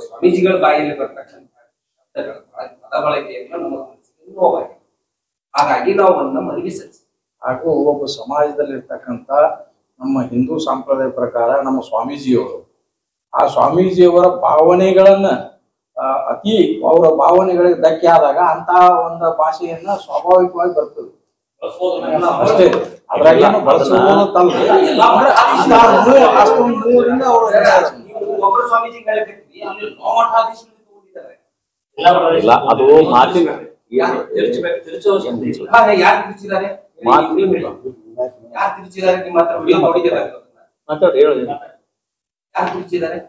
Speaker 3: ಸ್ವಾಮೀಜಿಗಳ ಬಾಯಲ್ಲಿ ಬರ್ತಕ್ಕಂಥ ಶಬ್ದಗಳ ಪದ ಬಳಕೆಯನ್ನ ನಮ್ಮ ಮನಸ್ಸಿಗೆ ನೋವಾಗಿದೆ. ಹಾಗಾಗಿ ನಾವು ಅದನ್ನ ಮನವಿ ಸಲ್ಲಿಸಿ
Speaker 6: ಹಾಗೂ ಒಬ್ಬ ಸಮಾಜದಲ್ಲಿರ್ತಕ್ಕಂಥ ನಮ್ಮ ಹಿಂದೂ ಸಂಪ್ರದಾಯ ಪ್ರಕಾರ ನಮ್ಮ ಸ್ವಾಮೀಜಿಯವರು ಆ ಸ್ವಾಮೀಜಿಯವರ ಭಾವನೆಗಳನ್ನ ಅತಿ ಅವರ ಭಾವನೆಗಳಿಗೆ ಧಕ್ಕೆ ಆದಾಗ ಅಂತ ಒಂದು ಭಾಷೆಯನ್ನ ಸ್ವಾಭಾವಿಕವಾಗಿ ಬರ್ತದೆ ಅಷ್ಟೇ. ಅದ್ರಾಗೇನು ಬಳಸುವುದು ತಲ್ರಿ.
Speaker 3: ಒಬ್ಬರು ಸ್ವಾಮೀಜಿ ಹೇಳಕತ್ತೀವಿ, ಅಲ್ಲಿ ಮಠಾಧೀಶರು ತಗೊಂಡಿದ್ದಾರೆ.
Speaker 2: ಇಲ್ಲ, ಅದು ಮಾತಿನ
Speaker 3: ಯಾರು ತಿರುಚಿದ್ದಾರೆ? ಯಾರು ತಿರುಚಿದ್ದಾರೆ? ನಿಮ್ಮ ಹತ್ರ ವಿಡಿಯೋ ನೋಡಿದ್ದೀರಾ?
Speaker 2: ಮಾತಾಡಿ, ಹೇಳಿ.
Speaker 3: ಯಾರು ತಿರುಚಿದ್ದಾರೆ?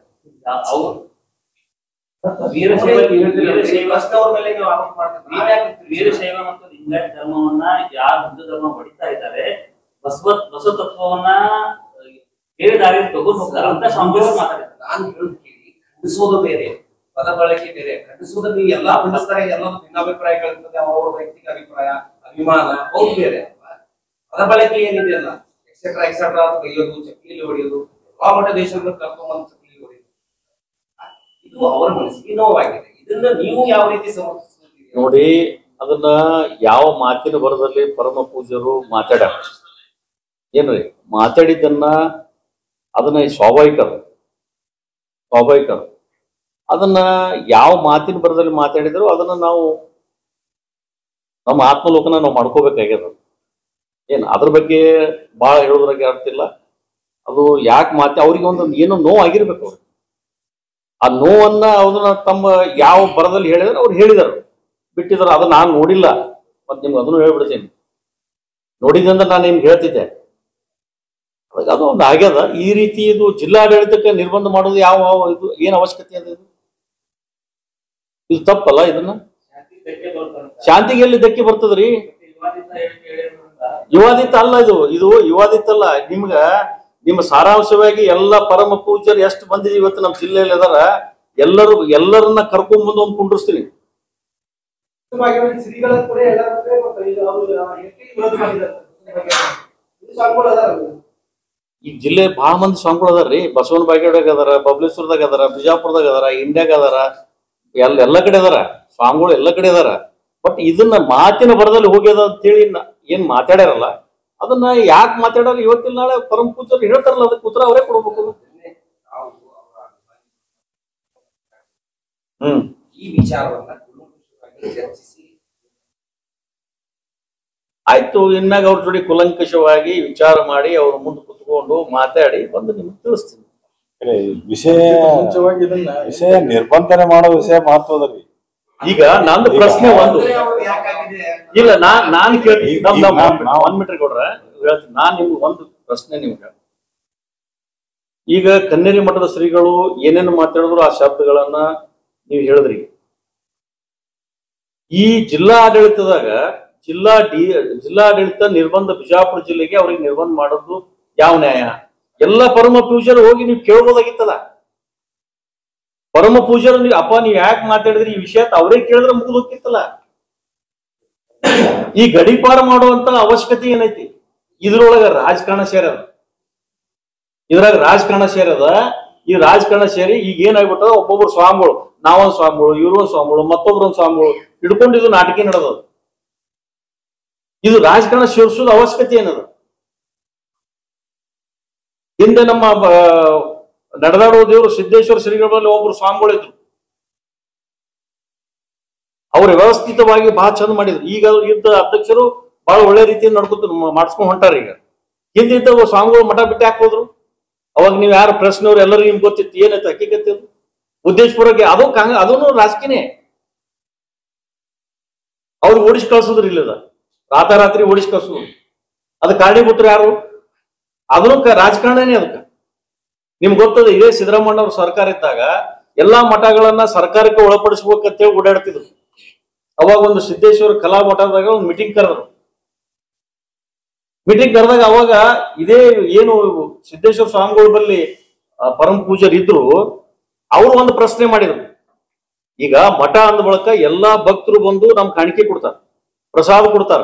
Speaker 5: ವೀರಶೈವ ಮತ್ತು ಲಿಂಗಾಯತ ಧರ್ಮವನ್ನ ಯಾರು ಹಿಂದೂ ಧರ್ಮ ಹೊಡಿತಾ ಇದ್ದಾರೆ, ಬಸವ ತತ್ವವನ್ನ ಬೇರೆ ದಾರಿ ತಗೊಂಡು ಹೋಗ್ತಾರೆ ಅಂತ ಸ್ವಾಮಿಗಳು ಮಾತಾಡಿದ್ದಾರೆ.
Speaker 3: ನಾನು ಹೇಳೋದು ಕೇಳಿ, ಖಂಡಿಸೋದು ಬೇರೆ, ಪದ ಬಳಕೆ ಬೇರೆ. ಖಂಡಿಸೋದು ನೀವು ಎಲ್ಲಾ ಖಂಡಿಸ್ತಾರೆ, ಎಲ್ಲ ಭಿನ್ನಾಭಿಪ್ರಾಯಗಳಿರ್ತದೆ, ಅವರ ವೈಯಕ್ತಿಕ ಅಭಿಪ್ರಾಯ, ಅಭಿಮಾನ, ಅವ್ರು ಬೇರೆ ಅಲ್ವಾ? ಪದ ಬಳಕೆ ಏನಿದೆ ಅಲ್ಲ, ಎಕ್ಸೆಟ್ರಾ ಎಕ್ಸೆಟ್ರಾ ಅಂತ ಬೈಯೋದು, ಚಪ್ಪಲಿ ಹೊಡೆಯೋದು, ಆ ಮಟ್ಟ ದೇಶದ ಕರ್ಕೊಂಡ್ಬಂದು ಚಪ್ಪಲಿ ಹೊಡೆಯೋದು, ಇದು ಅವರ ಮನಸ್ಸಿಗೆ ನೋವಾಗಿದೆ. ಇದನ್ನ ನೀವು ಯಾವ ರೀತಿ ಸಮರ್ಥಿಸ್ತೀರಿ?
Speaker 2: ನೋಡಿ, ಅದನ್ನ ಯಾವ ಮಾತಿನ ಬರದಲ್ಲಿ ಪರಮ ಪೂಜ್ಯರು ಮಾತಾಡ್ಯಾರ. ಏನ್ರಿ ಮಾತಾಡಿದ್ದನ್ನ ಅದನ್ನ ಸ್ವಾಭಾವಿಕ ಅದನ್ನ ಯಾವ ಮಾತಿನ ಬರದಲ್ಲಿ ಮಾತಾಡಿದ್ರು ಅದನ್ನ ನಾವು ನಮ್ಮ ಆತ್ಮಲೋಕನ ನಾವು ಮಾಡ್ಕೋಬೇಕಾಗ್ಯದ. ಏನ್ ಅದ್ರ ಬಗ್ಗೆ ಬಹಳ ಹೇಳೋದ್ರಾಗೆ ಅರ್ತಿಲ್ಲ. ಅದು ಯಾಕೆ ಅವ್ರಿಗೆ ಒಂದು ಏನೋ ನೋವು ಆಗಿರ್ಬೇಕು. ಅವ್ರಿಗೆ ಆ ನೋವನ್ನ ಅದನ್ನ ತಮ್ಮ ಯಾವ ಬರದಲ್ಲಿ ಹೇಳಿದ್ರೆ ಅವ್ರು ಹೇಳಿದಾರೆ, ಬಿಟ್ಟಿದಾರೆ. ಅದು ನಾನು ನೋಡಿಲ್ಲ, ಮತ್ತೆ ನಿಮ್ಗೆ ಅದನ್ನು ಹೇಳ್ಬಿಡ್ತೀನಿ. ನೋಡಿದ್ರಿಂದ ನಾನು ನಿಮ್ಗೆ ಹೇಳ್ತಿದ್ದೆ. ಅದು ಒಂದು ಆಗ್ಯದ. ಈ ರೀತಿ ಇದು ಜಿಲ್ಲಾಡಳಿತಕ್ಕೆ ನಿರ್ಬಂಧ ಮಾಡೋದು ಯಾವ ಇದು ಏನು ಅವಶ್ಯಕತೆ ಅದ? ಇದು ತಪ್ಪಲ್ಲ. ಇದನ್ನ ಶಾಂತಿಗೆ ಎಲ್ಲಿ ಧಕ್ಕೆ ಬರ್ತದ್ರಿ? ವಿವಾದಿತ ಅಲ್ಲ ಇದು ವಿವಾದಿತ ಅಲ್ಲ. ನಿಮ್ಮ ಸಾರಾಂಶವಾಗಿ ಎಲ್ಲ ಪರಮ ಪೂಜ್ಯರು ಎಷ್ಟು ಮಂದಿ ಇವತ್ತು ನಮ್ಮ ಜಿಲ್ಲೆಯಲ್ಲಿ ಅದಾರ, ಎಲ್ಲರನ್ನ ಕರ್ಕೊಂಡ್ ಬಂದು ಒಂದು ಕುಂಡ್ರಿಸ್ತೀನಿ. ಈ ಜಿಲ್ಲೆ ಬಹಳ ಮಂದಿ ಸ್ವಾಮಿಗಳು ಅದಾರ್ರಿ. ಬಸವನ ಬಾಗೇವಾಡಿಯಾಗ ಅದಾರ, ಬಬಲೇಶ್ವರದಾಗ ಅದಾರ, ಬಿಜಾಪುರದಾಗ ಅದಾರ, ಇಂಡ್ಯಾಗ ಅದಾರ, ಎಲ್ಲ ಕಡೆ ಅದಾರ ಸ್ವಾಮಿಗಳು, ಎಲ್ಲ ಕಡೆ ಅದಾರ. ಬಟ್ ಇದನ್ನ ಮಾತಿನ ಬರದಲ್ಲಿ ಹೋಗ್ಯದ ಅಂತೇಳಿ ಏನ್ ಮಾತಾಡ್ಯಾರಲ್ಲ, ಅದನ್ನ ಯಾಕೆ ಮಾತಾಡ್ಯಾರ ಇವತ್ತಿನ ನಾಳೆ ಪರಮ ಪೂಜ್ಯರು ಹೇಳ್ತಾರಲ್ಲ, ಅದಕ್ಕೆ ಉತ್ತರ ಅವರೇ ಕೊಡ್ಬೇಕು.
Speaker 3: ಈ ವಿಚಾರವನ್ನ ಚರ್ಚಿಸಿ
Speaker 2: ಆಯ್ತು. ಇನ್ನಾಗ ಅವ್ರ ಜೋಡಿ ಕುಲಂಕಷವಾಗಿ ವಿಚಾರ ಮಾಡಿ ಅವ್ರ ಮುಂದೆ ಕುತ್ಕೊಂಡು ಮಾತಾಡಿ ಬಂದು ನಿಮ್ಗೆ ತಿಳಿಸ್ತೀನಿ.
Speaker 6: ವಿಷಯ ನಿರ್ಬಂಧನೆ ಮಾಡೋ ವಿಷಯ ಮಹತ್ವದ್ರಿ.
Speaker 2: ಈಗ ನಂದು ಪ್ರಶ್ನೆ ಒಂದು ಇಲ್ಲ, ನಾನು ಕೇಳ್ತೀನಿ. ಒಂದ್ ಮೀಟರ್ ಕೊಡ್ರ ಹೇಳ್ತೀನಿ. ನಾನ್ ನಿಮ್ಗೆ ಒಂದು ಪ್ರಶ್ನೆ ನಿಮ್ಗೆ. ಈಗ ಕನ್ನೇರಿ ಮಠದ ಶ್ರೀಗಳು ಏನೇನು ಮಾತಾಡಿದ್ರು ಆ ಶಬ್ದಗಳನ್ನ ನೀವು ಹೇಳಿದ್ರಿ. ಈ ಜಿಲ್ಲಾಡಳಿತದಾಗ ಜಿಲ್ಲಾಡಳಿತ ನಿರ್ಬಂಧ ಬಿಜಾಪುರ ಜಿಲ್ಲೆಗೆ ಅವ್ರಿಗೆ ನಿರ್ಬಂಧ ಮಾಡೋದು ಯಾವ ನ್ಯಾಯ? ಎಲ್ಲ ಪರಮ ಪೂಜ್ಯರು ಹೋಗಿ ನೀವು ಕೇಳ್ಬೋದಾಗಿತ್ತಲ್ಲ. ಪರಮ ಪೂಜ್ಯರು ನೀವು ಯಾಕೆ ಮಾತಾಡಿದ್ರಿ ಈ ವಿಷಯ ಅವರೇ ಕೇಳಿದ್ರೆ ಮುಗಿದು ಹೋಗ್ತಿತ್ತಲ್ಲ. ಈ ಗಡಿಪಾರ ಮಾಡುವಂತ ಅವಶ್ಯಕತೆ ಏನೈತಿ? ಇದ್ರೊಳಗ ರಾಜಕಾರಣ ಸೇರದ. ಇದ್ರಾಗ ರಾಜಕಾರಣ ಸೇರದ. ಈ ರಾಜಕಾರಣ ಸೇರಿ ಈಗ ಏನಾಗ್ಬಿಟ್ಟದ, ಒಬ್ಬೊಬ್ರು ಸ್ವಾಮಿಗಳು, ನಾವೊಂದ್ ಸ್ವಾಮಿಗಳು, ಇವ್ರೊಂದ್ ಸ್ವಾಮಿಗಳು, ಮತ್ತೊಬ್ರೊಂದ್ ಸ್ವಾಮಿಗಳು ಹಿಡ್ಕೊಂಡು ಇದು ನಾಟಕ ನಡೆದದು. ಇದು ರಾಜಕಾರಣ ಸೇರಿಸೋದು ಅವಶ್ಯಕತೆ ಏನದ? ಹಿಂದೆ ನಮ್ಮ ನಡೆದಾಡುವ ದೇವರು ಸಿದ್ದೇಶ್ವರ ಶ್ರೀಗಳಲ್ಲಿ ಒಬ್ರು ಸ್ವಾಮಿಗಳು ಇದ್ರು. ಅವ್ರು ವ್ಯವಸ್ಥಿತವಾಗಿ ಬಹಳ ಚಂದ ಮಾಡಿದ್ರು. ಈಗ ಇದ್ದ ಅಧ್ಯಕ್ಷರು ಬಹಳ ಒಳ್ಳೆ ರೀತಿಯಿಂದ ಮಾಡಿಸ್ಕೊಂಡು ಹೊಂಟಾರ. ಈಗ ಹಿಂದಿದ್ದ ಸ್ವಾಮಿಗಳು ಮಠ ಬಿಟ್ಟು ಹಾಕೋದ್ರು. ಅವಾಗ ನೀವು ಯಾರು ಪ್ರಶ್ನೆಯವ್ರು ಎಲ್ಲರಿಗೂ ನಿಮ್ಗೆ ಗೊತ್ತಿತ್ತು ಏನೈತೆ ಹಕ್ಕಿಗತ್ತೆ ಉದ್ದೇಶಪೂರ್ವಕ. ಅದನ್ನು ರಾಜಕೀಯನೇ. ಅವ್ರಿಗೆ ಓಡಿಸಿ ಕಳ್ಸೋದ್ರ ಇಲ್ಲದ, ರಾತಾರಾತ್ರಿ ಓಡಿಸಿ ಕಳ್ಸೋದು. ಅದ್ ಕಾರಣೀಭೂತರು ಯಾರು? ಅದನ್ನು ರಾಜಕಾರಣನೇ. ಅದಕ್ಕೆ ನಿಮ್ಗೆ ಗೊತ್ತದ, ಇದೇ ಸಿದ್ದರಾಮಯ್ಯ ಅವ್ರ ಸರ್ಕಾರ ಇದ್ದಾಗ ಎಲ್ಲಾ ಮಠಗಳನ್ನ ಸರ್ಕಾರಕ್ಕೆ ಒಳಪಡಿಸ್ಬೇಕಂತೇಳಿ ಓಡಾಡ್ತಿದ್ರು. ಅವಾಗ ಒಂದು ಸಿದ್ದೇಶ್ವರ ಕಲಾ ಮಠದಾಗ ಒಂದು ಮೀಟಿಂಗ್ ಕರೆದ್ರು. ಮೀಟಿಂಗ್ ಕರೆದಾಗ ಅವಾಗ ಇದೇ ಏನು ಸಿದ್ದೇಶ್ವರ ಸ್ವಾಮಿಗಳ ಬಳಿ ಪರಮ ಪೂಜ್ಯರು ಇದ್ರು, ಅವರು ಒಂದು ಪ್ರಶ್ನೆ ಮಾಡಿದ್ರು. ಈಗ ಮಠ ಅಂದ ಬಳಕ ಎಲ್ಲಾ ಭಕ್ತರು ಬಂದು ನಮ್ ಕಾಣಿಕೆ ಕೊಡ್ತಾರ, ಪ್ರಸಾದ ಕೊಡ್ತಾರ.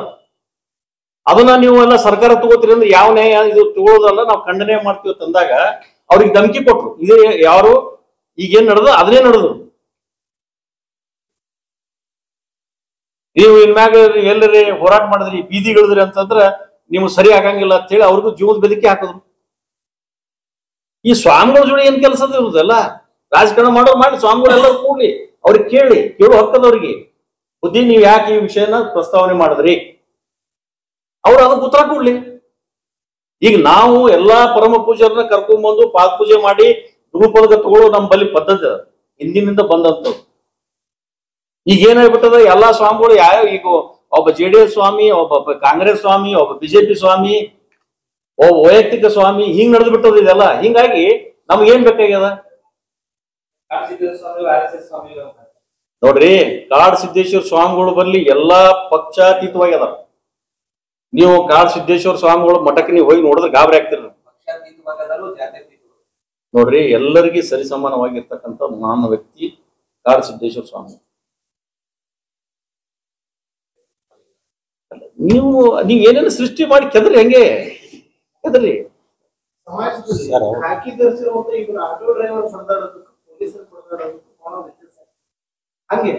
Speaker 2: ಅದನ್ನ ನೀವು ಎಲ್ಲ ಸರ್ಕಾರ ತಗೋತೀರಿ ಅಂದ್ರೆ ಯಾವ ನ್ಯಾಯ? ಇದು ತಗೊಳ್ಳೋದಲ್ಲ, ನಾವು ಖಂಡನೆ ಮಾಡ್ತೀವಿ ತಂದಾಗ ಅವ್ರಿಗೆ ಧಮಕಿ ಕೊಟ್ರು. ಇದೇ ಯಾರು ಈಗೇನ್ ನಡೆದ ಅದನ್ನೇ ನಡೆದ್ರು. ನೀವು ಇನ್ಮ್ಯಾಗ ಎಲ್ಲರೇ ಹೋರಾಟ ಮಾಡಿದ್ರಿ, ಬೀದಿಗಳಿದ್ರಿ ಅಂತಂದ್ರ ನೀವು ಸರಿ ಆಗಂಗಿಲ್ಲ ಅಂತ ಹೇಳಿ ಅವ್ರಿಗೂ ಜೀವದ ಬೆದರಿಕೆ ಹಾಕಿದ್ರು. ಈ ಸ್ವಾಮಿಗಳ ಜೋಡಿ ಏನ್ ಕೆಲಸದ ಇರುದಲ್ಲ? ರಾಜಕಾರಣ ಮಾಡೋರು ಮಾಡಿ, ಸ್ವಾಮಿಗಳು ಎಲ್ಲರೂ ಕೂಡ್ಲಿ, ಅವ್ರಿಗೆ ಕೇಳೋ ಹಕ್ಕದವ್ರಿಗೆ ಬುದ್ಧಿ, ನೀವ್ ಯಾಕೆ ಈ ವಿಷಯನ ಪ್ರಸ್ತಾವನೆ ಮಾಡಿದ್ರಿ? ಅವ್ರು ಅದಕ್ಕೆ ಉತ್ತರ ಕೊಡ್ಲಿ. ಈಗ ನಾವು ಎಲ್ಲಾ ಪರಮ ಪೂಜೆಯನ್ನ ಕರ್ಕೊಂಡ್ಬಂದು ಪಾದ ಪೂಜೆ ಮಾಡಿ ಧೂಪದಗ ತಗೊಳ್ಳೋ ನಮ್ಮ ಬಳಿ ಪದ್ಧತಿ ಹಿಂದಿನಿಂದ ಬಂದಂತ. ಈಗ ಏನಾಗ್ಬಿಟ್ಟದ, ಎಲ್ಲಾ ಸ್ವಾಮಿಗಳು ಯಾವ ಈಗ ಒಬ್ಬ JDS ಸ್ವಾಮಿ, ಒಬ್ಬ ಕಾಂಗ್ರೆಸ್ ಸ್ವಾಮಿ, ಒಬ್ಬ BJP ಸ್ವಾಮಿ, ಒಬ್ಬ ವೈಯಕ್ತಿಕ ಸ್ವಾಮಿ, ಹಿಂಗ್ ನಡೆದು ಬಿಟ್ಟದ ಇದೆಲ್ಲ. ಹಿಂಗಾಗಿ ನಮ್ಗೆ ಏನ್ ಬೇಕಾಗ್ಯದ ನೋಡ್ರಿ, ಕಾಡ್ ಸಿದ್ದೇಶ್ವರ ಸ್ವಾಮಿಗಳು ಬಲ್ಲಿ ಎಲ್ಲಾ ಪಕ್ಷಾತೀತವಾಗಿ ಅದಾರ. ನೀವು ಕಾಡ್ ಸಿದ್ದೇಶ್ವರ ಸ್ವಾಮಿಗಳು ಮಠಕ್ಕೆ ನೀವು ಹೋಗಿ ನೋಡಿದ್ರೆ ಗಾಬರಿ ಆಗ್ತಿರ.
Speaker 3: ಪಕ್ಷ ಪಕ್ಷಾತೀತವಾಗದಾರು ಜಾತ್ಯತೀತ
Speaker 2: ನೋಡ್ರಿ, ಎಲ್ಲರಿಗೂ ಸರಿಸಮಾನವಾಗಿರ್ತಕ್ಕಂಥ ಮಹಾನ್ ವ್ಯಕ್ತಿ ಕಾಡು ಸಿದ್ದೇಶ್ವರ ಸ್ವಾಮಿ. ನೀವು ಏನೇನು ಸೃಷ್ಟಿ ಮಾಡಿ ಕೆದ್ರಿ, ಹೆಂಗೆ ಕೆದ್ರಿ.
Speaker 4: ಸಮಾಜದಲ್ಲಿ ಖಾಕಿ ಧರಿಸಿರುವಂತ ಇವರು ಆಟೋ ಡ್ರೈವರ್ ಬಡದಾಡೋದಕ್ಕೂ ಪೊಲೀಸರು ಬಡದಾಡೋದಕ್ಕೂ ಬಹಳ ವ್ಯತ್ಯಾಸ. ಹಂಗೆ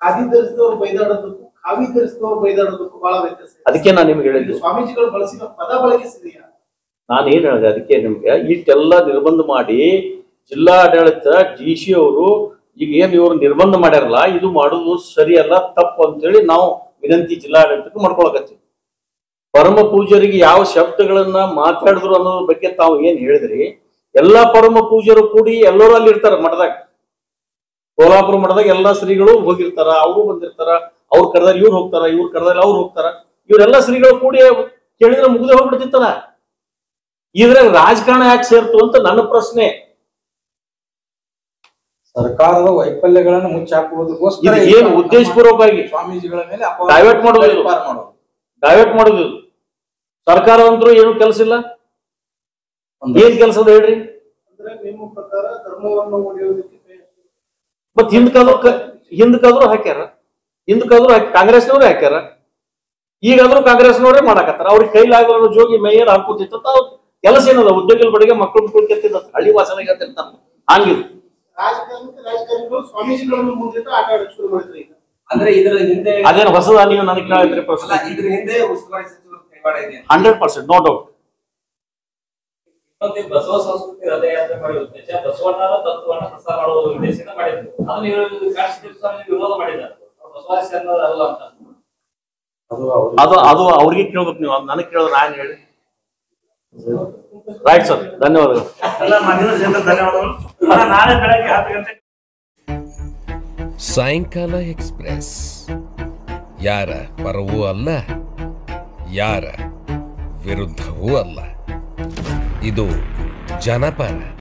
Speaker 4: ಖಾದಿ ಧರಿಸಿದವರು ಬೈದಾಡೋದಕ್ಕೂ ಖಾವಿ ಧರಿಸಿದವರು ಬೈದಾಡೋದಕ್ಕೂ ಬಹಳ ವ್ಯತ್ಯಾಸ.
Speaker 2: ಅದಕ್ಕೆ ನಾನು ನಿಮ್ಗೆ ಹೇಳಿದ್ದು,
Speaker 4: ಸ್ವಾಮೀಜಿಗಳು ಬಳಸಿದ ಪದ ಬಳಕೆ ಸರಿಯಾ?
Speaker 2: ನಾನು ಏನ್ ಹೇಳಿದೆ, ಅದಕ್ಕೆ ನಿಮ್ಗೆ ಇಷ್ಟೆಲ್ಲ ನಿರ್ಬಂಧ ಮಾಡಿ ಜಿಲ್ಲಾಡಳಿತ DC ಅವರು ಈಗ ಏನ್ ಇವರು ನಿರ್ಬಂಧ ಮಾಡ್ಯಾರಲ್ಲ, ಇದು ಮಾಡುದು ಸರಿಯಲ್ಲ, ತಪ್ಪು ಅಂತೇಳಿ ನಾವು ವಿನಂತಿ ಜಿಲ್ಲಾಡಳಿತಕ್ಕೆ ಮಾಡ್ಕೊಳಕತ್ತೀವಿ. ಪರಮ ಪೂಜರಿಗೆ ಯಾವ ಶಬ್ದಗಳನ್ನ ಮಾತಾಡಿದ್ರು ಅನ್ನೋದ್ರ ಬಗ್ಗೆ ತಾವು ಏನ್ ಹೇಳಿದ್ರಿ, ಎಲ್ಲಾ ಪರಮ ಪೂಜರು ಕೂಡಿ ಎಲ್ಲರೂ ಅಲ್ಲಿ ಇರ್ತಾರ ಮಠದಾಗ. ಕೋಲ್ಹಾಪುರ ಮಠದಾಗ ಎಲ್ಲಾ ಶ್ರೀಗಳು ಹೋಗಿರ್ತಾರ, ಅವರು ಬಂದಿರ್ತಾರ. ಅವ್ರು ಕರೆದಲ್ಲಿ ಇವ್ರು ಹೋಗ್ತಾರ, ಇವ್ರು ಕರೆದಲ್ಲಿ ಅವ್ರು ಹೋಗ್ತಾರ. ಇವರೆಲ್ಲ ಶ್ರೀಗಳು ಕೂಡಿ ಕೇಳಿದ್ರೆ ಮುಗ್ದೆ ಹೋಗ್ಬಿಡ್ತಿತ್ತಲ್ಲ. ಇದ್ರಾಗ ರಾಜಕಾರಣ ಯಾಕೆ ಸೇರ್ತು ಅಂತ ನನ್ನ ಪ್ರಶ್ನೆ.
Speaker 6: ಸರ್ಕಾರದ ವೈಫಲ್ಯಗಳನ್ನು ಮುಚ್ಚಾಕುವುದಕ್ಕೋಸ್ಕರ
Speaker 2: ಇದು ಏನು ಉದ್ದೇಶಪೂರ್ವಕವಾಗಿ
Speaker 6: ಸ್ವಾಮೀಜಿಗಳ ಮೇಲೆ
Speaker 2: ಡೈವರ್ಟ್ ಮಾಡೋದು,
Speaker 6: ಮಾಡೋದು.
Speaker 2: ಡೈವರ್ಟ್ ಮಾಡೋದು. ಸರ್ಕಾರ ಅಂತೂ ಏನು ಕೆಲಸ ಇಲ್ಲ. ಏನ್ ಕೆಲಸ ಅದ ಹೇಳ್ರಿ?
Speaker 4: ಅಂದ್ರೆ ನಿಮ್ಮ ಪ್ರಕಾರ ಧರ್ಮವನ್ನು ಒಡೆಯುವುದಕ್ಕೆ
Speaker 2: ಮತ್ ಹಿಂದಕ್ಕಾದ್ರೂ ಹಾಕ್ಯಾರ, ಕಾಂಗ್ರೆಸ್ನವ್ರೇ ಹಾಕ್ಯಾರ. ಈಗಾದ್ರೂ ಕಾಂಗ್ರೆಸ್ನವರೇ ಮಾಡಾಕತ್ತಾರ. ಅವ್ರಿಗೆ ಕೈಲಾಗೋ ಜೋಗಿ ಮೇಯರ್ ಹಾಕೋತಿತ್ತ ಕೆಲಸ ಏನಲ್ಲ. ಉದ್ಯೋಗಗಳ ಬಡಿಗೆ ಮಕ್ಕಳು ಕೆತ್ತಿದ ಹಳ್ಳಿ ವಾಸನೆಗೆ ಹಂಗಿದ್
Speaker 4: ರಾಜಕಾರಣಿಗಳು ಸ್ವಾಮೀಜಿಗಳನ್ನು ಮುಂದಿಟ್ಟು ಆಟ ಆಡಕ್ಕೆ ಶುರು ಮಾಡಿದ್ರು. ಈಗ
Speaker 3: ಅಂದ್ರೆ ಇದರ ಹಿಂದೆ
Speaker 2: ಅದೇನು ಹೊಸದ ನೀವು ನನಗೆ ಕೇಳಿದ್ರಿ ಪ್ರಶ್ನೆ?
Speaker 3: ಇದ್ರ ಹಿಂದೆ ಉಸ್ತುವಾರಿ ಸಚಿವರು ಕೈವಾಡ ಇದೆ
Speaker 2: 100%, ನೋ ಡೌಟ್.
Speaker 5: ಮತ್ತೆ ಬಸವ ಸಂಸ್ಕೃತಿ ರಥಯಾತ್ರೆ ಮಾಡುವ ಉದ್ದೇಶ ಬಸವಣ್ಣನ ತತ್ವವನ್ನು ಪ್ರಸಾರ ಮಾಡುವ ಉದ್ದೇಶದಿಂದ ಮಾಡಿದ್ರು. ಅದನ್ನ ಇವರು ಕಾಶಿ ವಿರೋಧ ಮಾಡಿದ್ದಾರೆ. ಬಸವಾದಿ ಸೇನರು ಅಲ್ಲ ಅಂತ
Speaker 2: ಅದು ಅವ್ರಿಗೆ ಕೇಳ್ಬೇಕು ನೀವು. ಅದು ನನಗೆ ಕೇಳಿದ್ರೆ ನಾನು ಹೇಳಿ. ರೈಟ್ ಸರ್, ಧನ್ಯವಾದಗಳು.
Speaker 5: ನಾಳೆ ಬೆಳಗ್ಗೆ 10 ಗಂಟೆ
Speaker 1: ಸಾಯಂಕಾಲ ಎಕ್ಸ್‌ಪ್ರೆಸ್ ಯಾರ ಪರವೂ ಅಲ್ಲ, ಯಾರ ವಿರುದ್ಧವೂ ಅಲ್ಲ. ಇದು ಜನಪರ.